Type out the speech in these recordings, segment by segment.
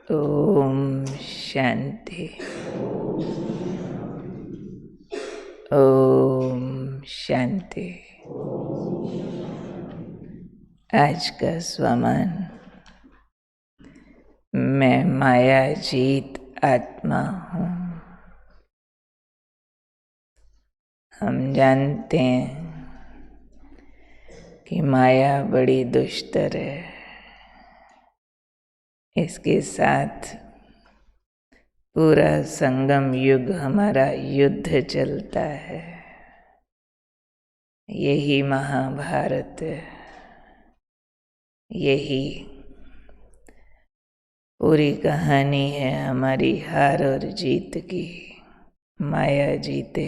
ओम शांति। ओम शांति। आज का स्वमान, मैं माया जीत आत्मा हूँ। हम जानते हैं कि माया बड़ी दुष्टर है। इसके साथ पूरा संगम युग हमारा युद्ध चलता है। यही महाभारत है। यही पूरी कहानी है हमारी हार और जीत की। माया जीते,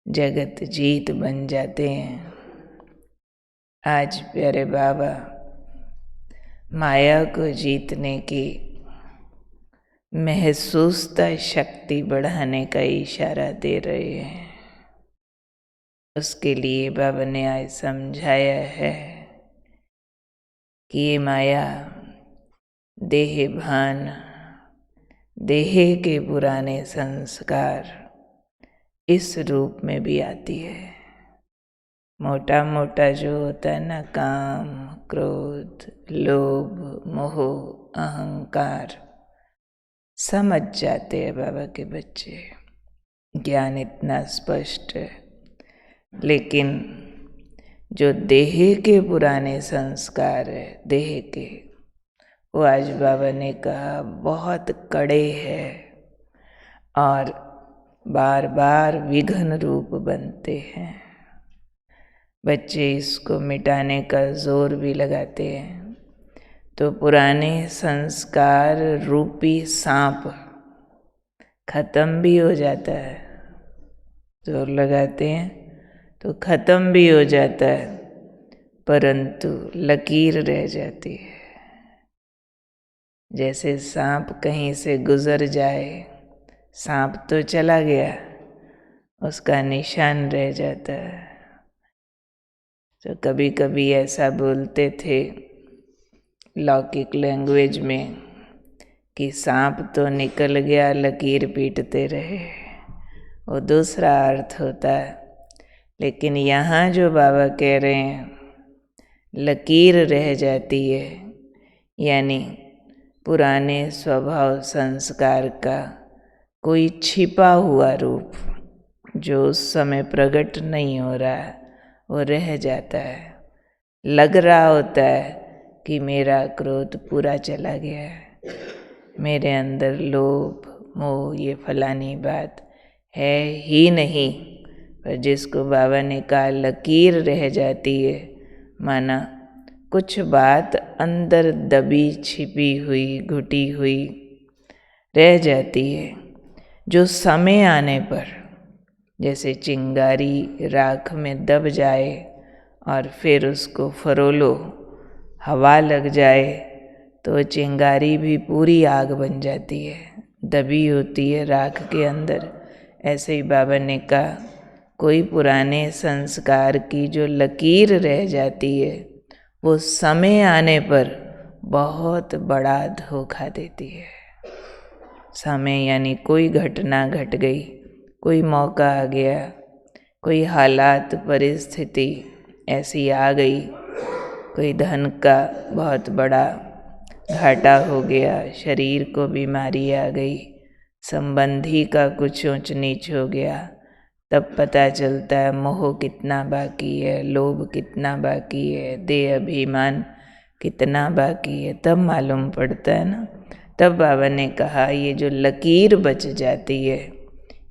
जगत जीत बन जाते हैं। आज प्यारे बाबा माया को जीतने की महसूसता शक्ति बढ़ाने का इशारा दे रहे हैं। उसके लिए बाबा ने आज समझाया है कि ये माया देह भान, देह के पुराने संस्कार इस रूप में भी आती है। मोटा मोटा जो होता है ना, काम, क्रोध, लोभ, मोह, अहंकार, समझ जाते हैं बाबा के बच्चे। ज्ञान इतना स्पष्ट है। लेकिन जो देह के पुराने संस्कार है, देह के, वो आज बाबा ने कहा बहुत कड़े हैं और बार बार विघ्न रूप बनते हैं। बच्चे इसको मिटाने का जोर भी लगाते हैं तो पुराने संस्कार रूपी सांप खत्म भी हो जाता है। जोर लगाते हैं तो खत्म भी हो जाता है, परंतु लकीर रह जाती है। जैसे सांप कहीं से गुजर जाए, सांप तो चला गया, उसका निशान रह जाता है। तो कभी कभी ऐसा बोलते थे लौकिक लैंग्वेज में कि सांप तो निकल गया, लकीर पीटते रहे। वो दूसरा अर्थ होता है। लेकिन यहाँ जो बाबा कह रहे हैं लकीर रह जाती है, यानी पुराने स्वभाव संस्कार का कोई छिपा हुआ रूप जो उस समय प्रकट नहीं हो रहा, वो रह जाता है। लग रहा होता है कि मेरा क्रोध पूरा चला गया है, मेरे अंदर लोभ, मोह, ये फलानी बात है ही नहीं। पर जिसको बाबा ने कहा लकीर रह जाती है, माना कुछ बात अंदर दबी छिपी हुई, घुटी हुई रह जाती है, जो समय आने पर, जैसे चिंगारी राख में दब जाए और फिर उसको फरोलो, हवा लग जाए तो चिंगारी भी पूरी आग बन जाती है, दबी होती है राख के अंदर। ऐसे ही बाबा ने कहा कोई पुराने संस्कार की जो लकीर रह जाती है, वो समय आने पर बहुत बड़ा धोखा देती है। समय यानी कोई घटना घट गई, कोई मौका आ गया, कोई हालात परिस्थिति ऐसी आ गई, कोई धन का बहुत बड़ा घाटा हो गया, शरीर को बीमारी आ गई, संबंधी का कुछ ऊंच नीच हो गया, तब पता चलता है मोह कितना बाकी है, लोभ कितना बाकी है, देह अभिमान कितना बाकी है, तब मालूम पड़ता है ना। तब बाबा ने कहा ये जो लकीर बच जाती है,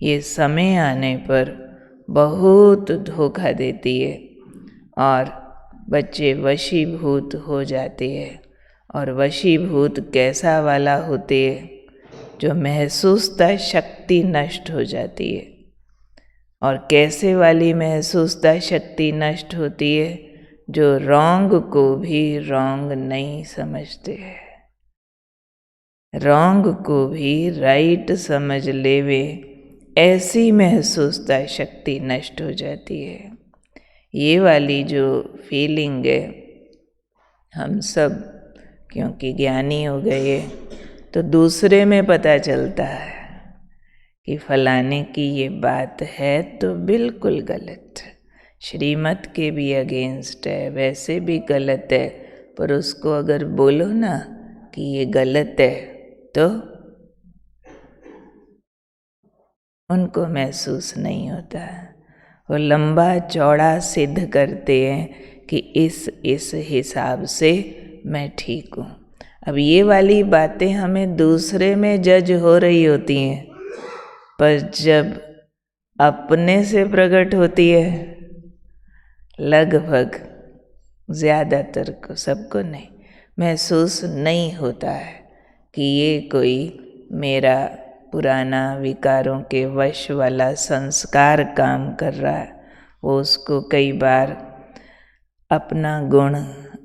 ये समय आने पर बहुत धोखा देती है और बच्चे वशीभूत हो जाते हैं। और वशीभूत कैसा वाला होते हैं, जो महसूसता शक्ति नष्ट हो जाती है। और कैसे वाली महसूसता शक्ति नष्ट होती है, जो रॉन्ग को भी रॉन्ग नहीं समझते हैं, रॉन्ग को भी राइट समझ लेवे, ऐसी महसूसता शक्ति नष्ट हो जाती है। ये वाली जो फीलिंग है, हम सब क्योंकि ज्ञानी हो गए तो दूसरे में पता चलता है कि फलाने की ये बात है तो बिल्कुल गलत, श्रीमत के भी अगेंस्ट है, वैसे भी गलत है, पर उसको अगर बोलो ना कि ये गलत है तो उनको महसूस नहीं होता। वो लंबा चौड़ा सिद्ध करते हैं कि इस हिसाब से मैं ठीक हूँ। अब ये वाली बातें हमें दूसरे में जज हो रही होती हैं, पर जब अपने से प्रकट होती है, लगभग ज़्यादातर को, सबको नहीं, महसूस नहीं होता है कि ये कोई मेरा पुराना विकारों के वश वाला संस्कार काम कर रहा है। वो उसको कई बार अपना गुण,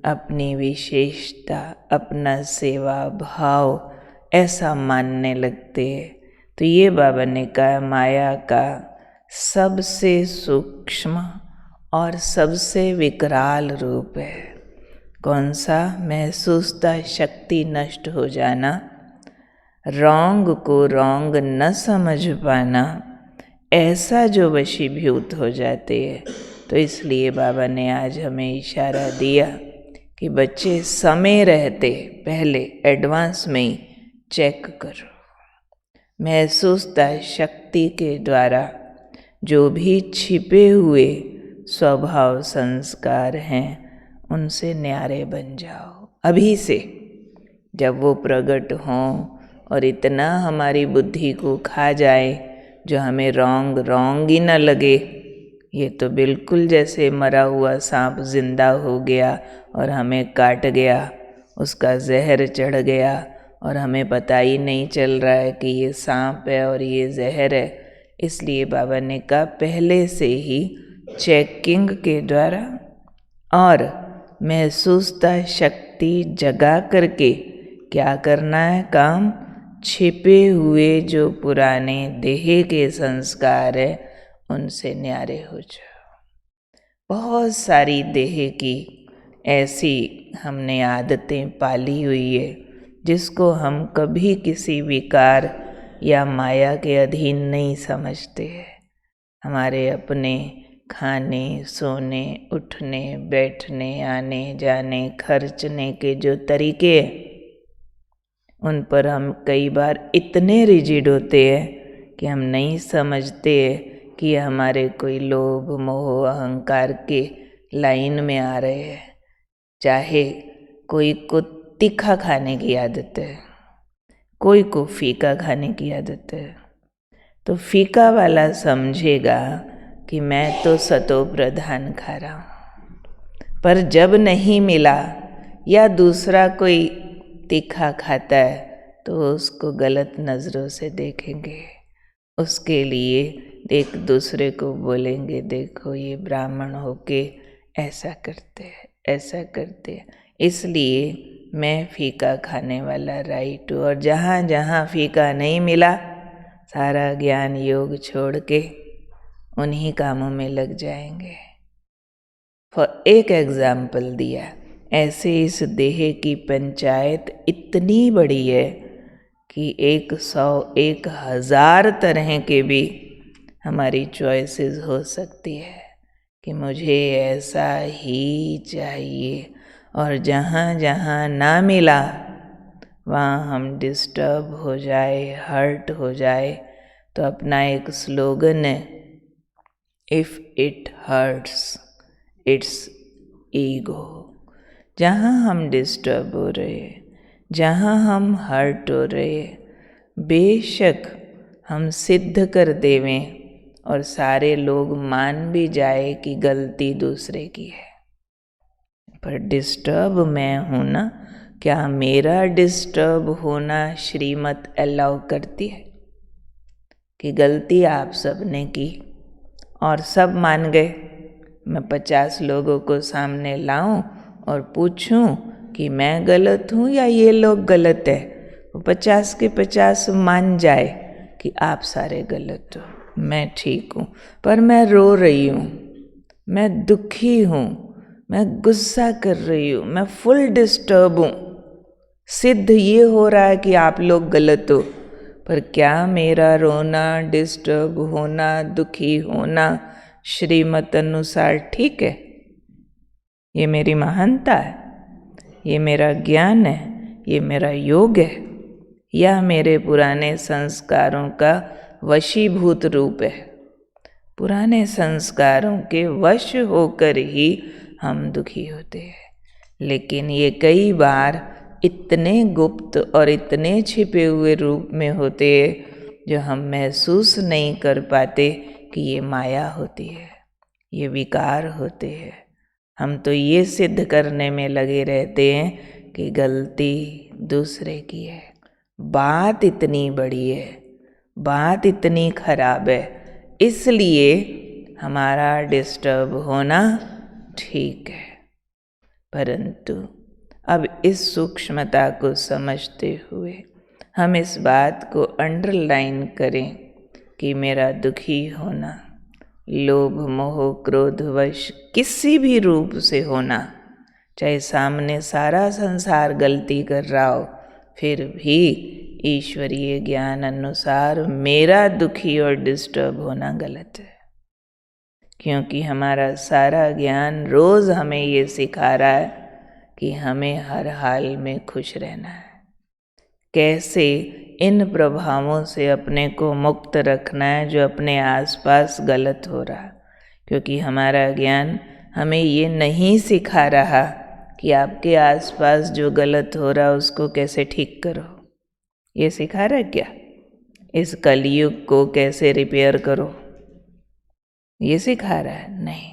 अपनी विशेषता, अपना सेवा भाव ऐसा मानने लगते हैं। तो ये बाबा ने कहा माया का सबसे सूक्ष्म और सबसे विकराल रूप है। कौन सा? महसूसता शक्ति नष्ट हो जाना, रॉन्ग को रॉन्ग न समझ पाना, ऐसा जो वशीभूत हो जाते हैं। तो इसलिए बाबा ने आज हमें इशारा दिया कि बच्चे समय रहते पहले एडवांस में ही चेक करो, महसूसता शक्ति के द्वारा जो भी छिपे हुए स्वभाव संस्कार हैं उनसे न्यारे बन जाओ अभी से, जब वो प्रकट हों और इतना हमारी बुद्धि को खा जाए जो हमें रॉन्ग ही न लगे। ये तो बिल्कुल जैसे मरा हुआ सांप जिंदा हो गया और हमें काट गया, उसका जहर चढ़ गया और हमें पता ही नहीं चल रहा है कि ये सांप है और ये जहर है। इसलिए बाबा ने कहा पहले से ही चेकिंग के द्वारा और महसूसता शक्ति जगा करके क्या करना है काम, छिपे हुए जो पुराने देह के संस्कार है उनसे न्यारे हो जाओ। बहुत सारी देह की ऐसी हमने आदतें पाली हुई है जिसको हम कभी किसी विकार या माया के अधीन नहीं समझते हैं। हमारे अपने खाने, सोने, उठने, बैठने, आने जाने, खर्चने के जो तरीके हैं उन पर हम कई बार इतने रिजिड होते हैं कि हम नहीं समझते कि ये हमारे कोई लोभ मोह अहंकार के लाइन में आ रहे हैं। चाहे कोई को तीखा खाने की आदत है, कोई को फीका खाने की आदत है, तो फीका वाला समझेगा कि मैं तो सतो प्रधान खा रहा हूँ, पर जब नहीं मिला या दूसरा कोई तीखा खाता है तो उसको गलत नज़रों से देखेंगे, उसके लिए एक दूसरे को बोलेंगे देखो ये ब्राह्मण होके ऐसा करते हैं ऐसा करते हैं। इसलिए मैं फीका खाने वाला राइट हूँ। और जहाँ जहाँ फीका नहीं मिला सारा ज्ञान योग छोड़ के उन्हीं कामों में लग जाएंगे। फॉर एक एग्जाम्पल दिया, ऐसे इस देह की पंचायत इतनी बड़ी है कि 100 1000 तरह के भी हमारी चॉइसेस हो सकती है कि मुझे ऐसा ही चाहिए। और जहाँ जहाँ ना मिला वहाँ हम डिस्टर्ब हो जाए, हर्ट हो जाए, तो अपना एक स्लोगन है, if it hurts it's ego. जहाँ हम डिस्टर्ब हो रहे, जहाँ हम हर्ट हो रहे, बेशक हम सिद्ध कर देवें और सारे लोग मान भी जाए कि गलती दूसरे की है, पर डिस्टर्ब मैं हूँ ना। क्या मेरा डिस्टर्ब होना श्रीमत अलाउ करती है कि गलती आप सब ने की और सब मान गए? मैं 50 लोगों को सामने लाऊं और पूछूं कि मैं गलत हूँ या ये लोग गलत है, वो 50 के 50 मान जाए कि आप सारे गलत हो, मैं ठीक हूँ, पर मैं रो रही हूँ, मैं दुखी हूँ, मैं गुस्सा कर रही हूँ, मैं फुल डिस्टर्ब हूँ। सिद्ध ये हो रहा है कि आप लोग गलत हो, पर क्या मेरा रोना, डिस्टर्ब होना, दुखी होना श्रीमत अनुसार ठीक है? ये मेरी महानता है? ये मेरा ज्ञान है? ये मेरा योग है? या मेरे पुराने संस्कारों का वशीभूत रूप है? पुराने संस्कारों के वश होकर ही हम दुखी होते हैं। लेकिन ये कई बार इतने गुप्त और इतने छिपे हुए रूप में होते हैं जो हम महसूस नहीं कर पाते कि ये माया होती है, ये विकार होते हैं। हम तो ये सिद्ध करने में लगे रहते हैं कि गलती दूसरे की है। बात इतनी बड़ी है, बात इतनी खराब है, इसलिए हमारा डिस्टर्ब होना ठीक है। परंतु अब इस सूक्ष्मता को समझते हुए हम इस बात को अंडरलाइन करें कि मेरा दुखी होना, लोभ मोह क्रोध वश किसी भी रूप से होना, चाहे सामने सारा संसार गलती कर रहा हो, फिर भी ईश्वरीय ज्ञान अनुसार मेरा दुखी और डिस्टर्ब होना गलत है। क्योंकि हमारा सारा ज्ञान रोज हमें ये सिखा रहा है कि हमें हर हाल में खुश रहना है। कैसे इन प्रभावों से अपने को मुक्त रखना है जो अपने आसपास गलत हो रहा। क्योंकि हमारा ज्ञान हमें ये नहीं सिखा रहा कि आपके आसपास जो गलत हो रहा उसको कैसे ठीक करो। ये सिखा रहा है क्या? इस कलयुग को कैसे रिपेयर करो, ये सिखा रहा है? नहीं,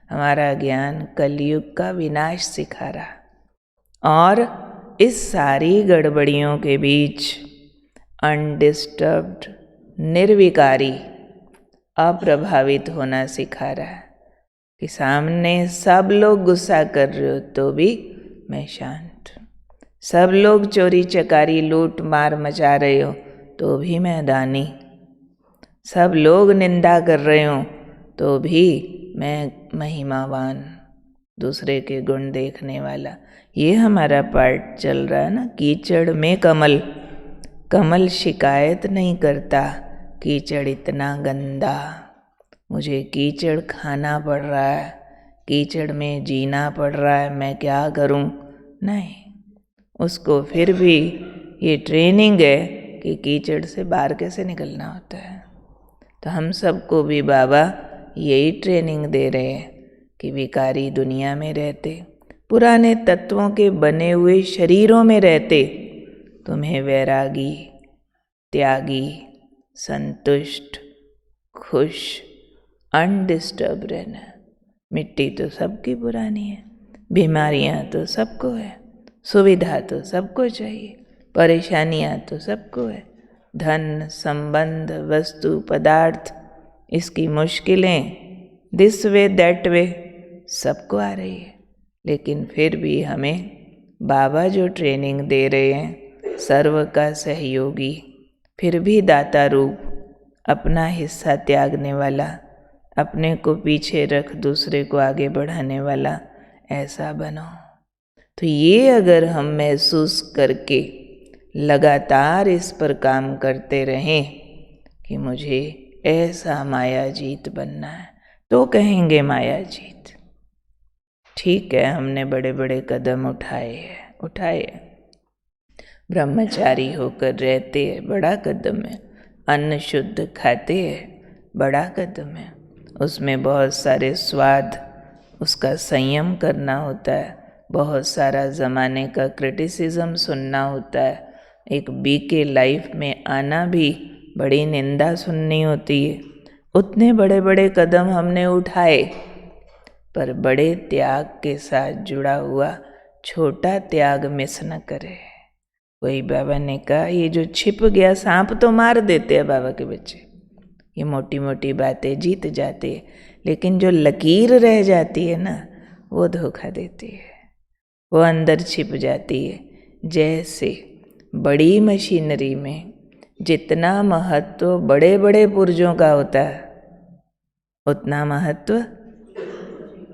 हमारा ज्ञान कलयुग का विनाश सिखा रहा। और इस सारी गड़बड़ियों के बीच अनडिस्टर्ब्ड, निर्विकारी, अप्रभावित होना सिखा रहा है कि सामने सब लोग गुस्सा कर रहे हो तो भी मैं शांत, सब लोग चोरी चकारी लूट मार मचा रहे हो तो भी मैं दानी, सब लोग निंदा कर रहे हो तो भी मैं महिमावान, दूसरे के गुण देखने वाला। ये हमारा पार्ट चल रहा है ना। कीचड़ में कमल, कमल शिकायत नहीं करता कीचड़ इतना गंदा, मुझे कीचड़ खाना पड़ रहा है, कीचड़ में जीना पड़ रहा है, मैं क्या करूं? नहीं, उसको फिर भी ये ट्रेनिंग है कि कीचड़ से बाहर कैसे निकलना होता है। तो हम सबको भी बाबा यही ट्रेनिंग दे रहे हैं कि विकारी दुनिया में रहते, पुराने तत्वों के बने हुए शरीरों में रहते, तुम्हें वैरागी, त्यागी, संतुष्ट, खुश, अनडिस्टर्ब रहना। मिट्टी तो सबकी पुरानी है, बीमारियां तो सबको है, सुविधा तो सबको चाहिए, परेशानियां तो सबको है, धन संबंध वस्तु पदार्थ इसकी मुश्किलें दिस वे दैट वे सबको आ रही है। लेकिन फिर भी हमें बाबा जो ट्रेनिंग दे रहे हैं, सर्व का सहयोगी, फिर भी दाता रूप, अपना हिस्सा त्यागने वाला, अपने को पीछे रख दूसरे को आगे बढ़ाने वाला, ऐसा बनो। तो ये अगर हम महसूस करके लगातार इस पर काम करते रहें कि मुझे ऐसा माया जीत बनना है, तो कहेंगे माया जीत। ठीक है, हमने बड़े बड़े कदम उठाए, ब्रह्मचारी होकर रहते हैं, बड़ा कदम है। अन्न शुद्ध खाते हैं, बड़ा कदम है। उसमें बहुत सारे स्वाद, उसका संयम करना होता है, बहुत सारा ज़माने का क्रिटिसिज्म सुनना होता है। एक बीके लाइफ में आना भी बड़ी निंदा सुननी होती है। उतने बड़े बड़े कदम हमने उठाए, पर बड़े त्याग के साथ जुड़ा हुआ छोटा त्याग मिस न करे। वही बाबा ने कहा, ये जो छिप गया सांप तो मार देते हैं बाबा के बच्चे, ये मोटी मोटी बातें जीत जाते हैं, लेकिन जो लकीर रह जाती है ना, वो धोखा देती है, वो अंदर छिप जाती है। जैसे बड़ी मशीनरी में जितना महत्व बड़े बड़े पुर्जों का होता है, उतना महत्व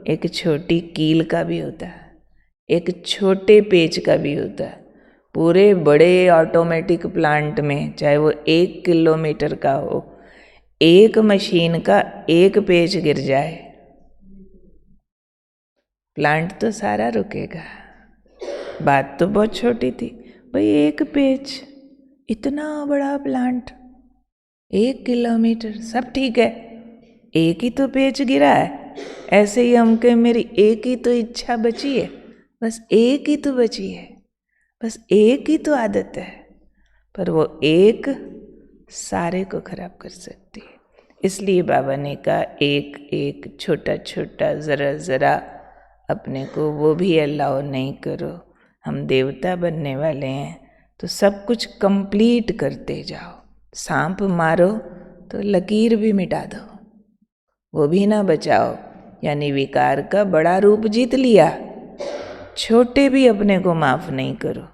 एक छोटी कील का भी होता है, एक छोटे पेच का भी होता है। पूरे बड़े ऑटोमेटिक प्लांट में, चाहे वो 1 किलोमीटर का हो, एक मशीन का एक पेच गिर जाए, प्लांट तो सारा रुकेगा। बात तो बहुत छोटी थी भाई, एक पेच, इतना बड़ा प्लांट, 1 किलोमीटर, सब ठीक है, एक ही तो पेच गिरा है। ऐसे ही हम कहें मेरी एक ही तो इच्छा बची है, बस एक ही तो बची है, बस एक ही तो आदत है, पर वो एक सारे को खराब कर सकती है। इसलिए बाबा ने कहा एक एक छोटा छोटा ज़रा ज़रा अपने को वो भी अलाउ नहीं करो। हम देवता बनने वाले हैं तो सब कुछ कंप्लीट करते जाओ। सांप मारो तो लकीर भी मिटा दो, वो भी ना बचाओ, यानी विकार का बड़ा रूप जीत लिया। छोटे भी अपने को माफ़ नहीं करो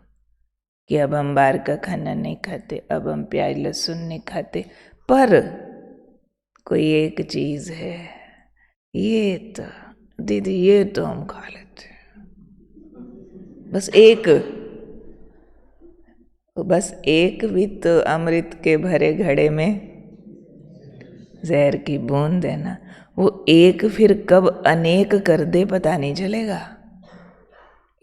कि अब हम बाहर का खाना नहीं खाते, अब हम प्याज लहसुन नहीं खाते, पर कोई एक चीज़ है, ये तो दीदी ये तो हम खा लेते हैं, बस एक भी तो अमृत के भरे घड़े में जहर की बूंद है ना। वो एक फिर कब अनेक कर दे पता नहीं चलेगा,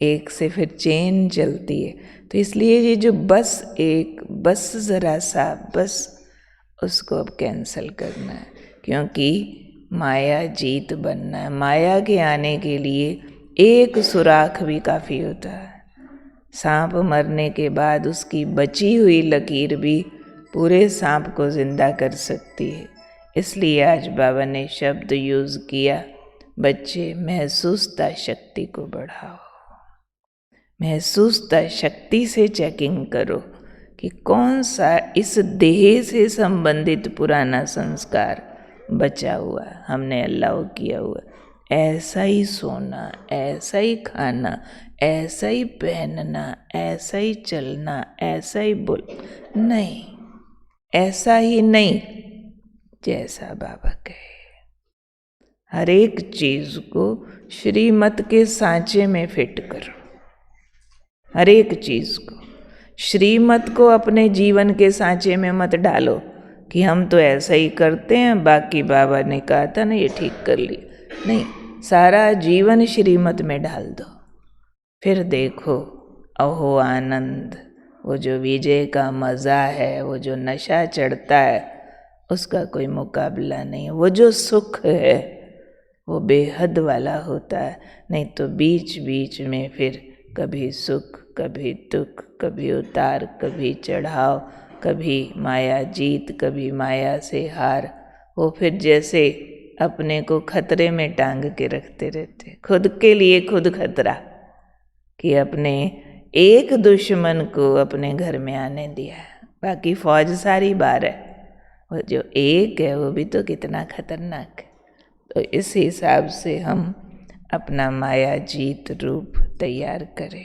एक से फिर चेन चलती है। तो इसलिए ये जो बस एक, बस ज़रा सा, बस उसको अब कैंसल करना है, क्योंकि माया जीत बनना है। माया के आने के लिए एक सुराख भी काफ़ी होता है। सांप मरने के बाद उसकी बची हुई लकीर भी पूरे सांप को जिंदा कर सकती है। इसलिए आज बाबा ने शब्द यूज़ किया, बच्चे महसूसता शक्ति को बढ़ाओ। महसूसता शक्ति से चेकिंग करो कि कौन सा इस देह से संबंधित पुराना संस्कार बचा हुआ है, हमने अलाउ किया हुआ। ऐसा ही सोना, ऐसा ही खाना, ऐसा ही पहनना, ऐसा ही चलना, ऐसा ही बोल, नहीं, ऐसा ही नहीं जैसा बाबा कहे। हर एक चीज़ को श्रीमत के सांचे में फिट करो। हर एक चीज़ को, श्रीमत को अपने जीवन के सांचे में मत डालो कि हम तो ऐसा ही करते हैं, बाकी बाबा ने कहा था ना ये ठीक कर लिया। नहीं, सारा जीवन श्रीमत में डाल दो, फिर देखो अहो आनंद, वो जो विजय का मज़ा है, वो जो नशा चढ़ता है, उसका कोई मुकाबला नहीं। वो जो सुख है वो बेहद वाला होता है। नहीं तो बीच बीच में फिर कभी सुख, कभी दुख, कभी उतार, कभी चढ़ाव, कभी माया जीत, कभी माया से हार। वो फिर जैसे अपने को खतरे में टांग के रखते रहते, खुद के लिए खुद खतरा, कि अपने एक दुश्मन को अपने घर में आने दिया, बाकी फौज सारी बाहर है, वो जो एक है वो भी तो कितना खतरनाक है। तो इस हिसाब से हम अपना माया जीत रूप तैयार करें।